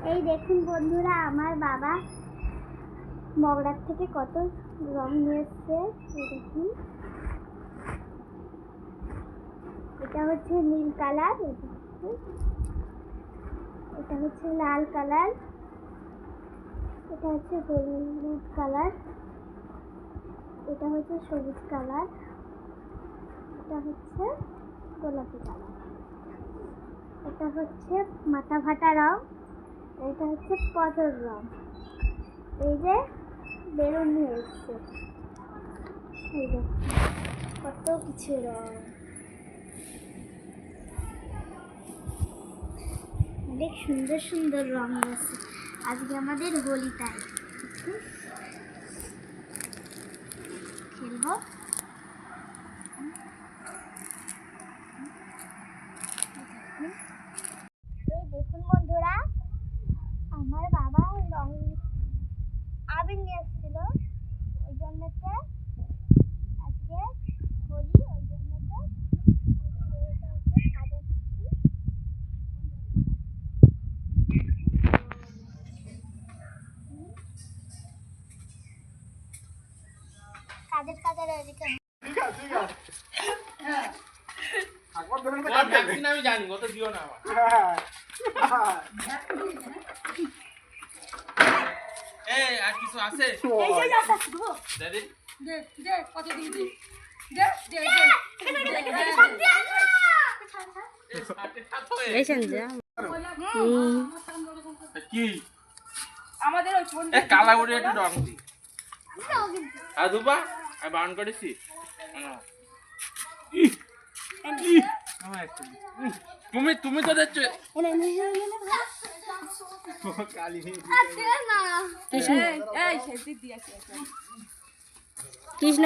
এই দেখুন বন্ধুরা, আমার বাবা মগরার থেকে কত রং নিয়ে এসছে। দেখুন, এটা হচ্ছে নীল কালার, এটা হচ্ছে লাল কালার, এটা হচ্ছে হলুদ কালার, এটা হচ্ছে সবুজ কালার, এটা হচ্ছে গোলাপি কালার, এটা হচ্ছে মাথা ফাটা রং, এটা হচ্ছে পটল রং। এই যে বেলুন নিয়ে এসছে, এই দেখুন কত কিছু রং, অনেক সুন্দর সুন্দর রং আছে। আজকে আমাদের হোলি, তাই খেলবো। এই দেখুন বন্ধুরা, আমার বাবা রং আবির নিয়ে এসেছিল, ওই জন্যতে আজকে হোলি, ওই জন্যতে কাদের কাদের এদিকে আমি জানি কত দিও না আমার। এই আর কিছু আছে? এই যে আছে গো। দাদি দে দে কত দিন দে। দে দে দে। এইখান যা কি আমাদের ওই ছোট এ কালা করে একটু রং দি। আর দুবা আমি বারণ করেছি। তুমি তুমি তো দেখছো কালি কৃষ্ণ এই সে দিদি আছে কৃষ্ণ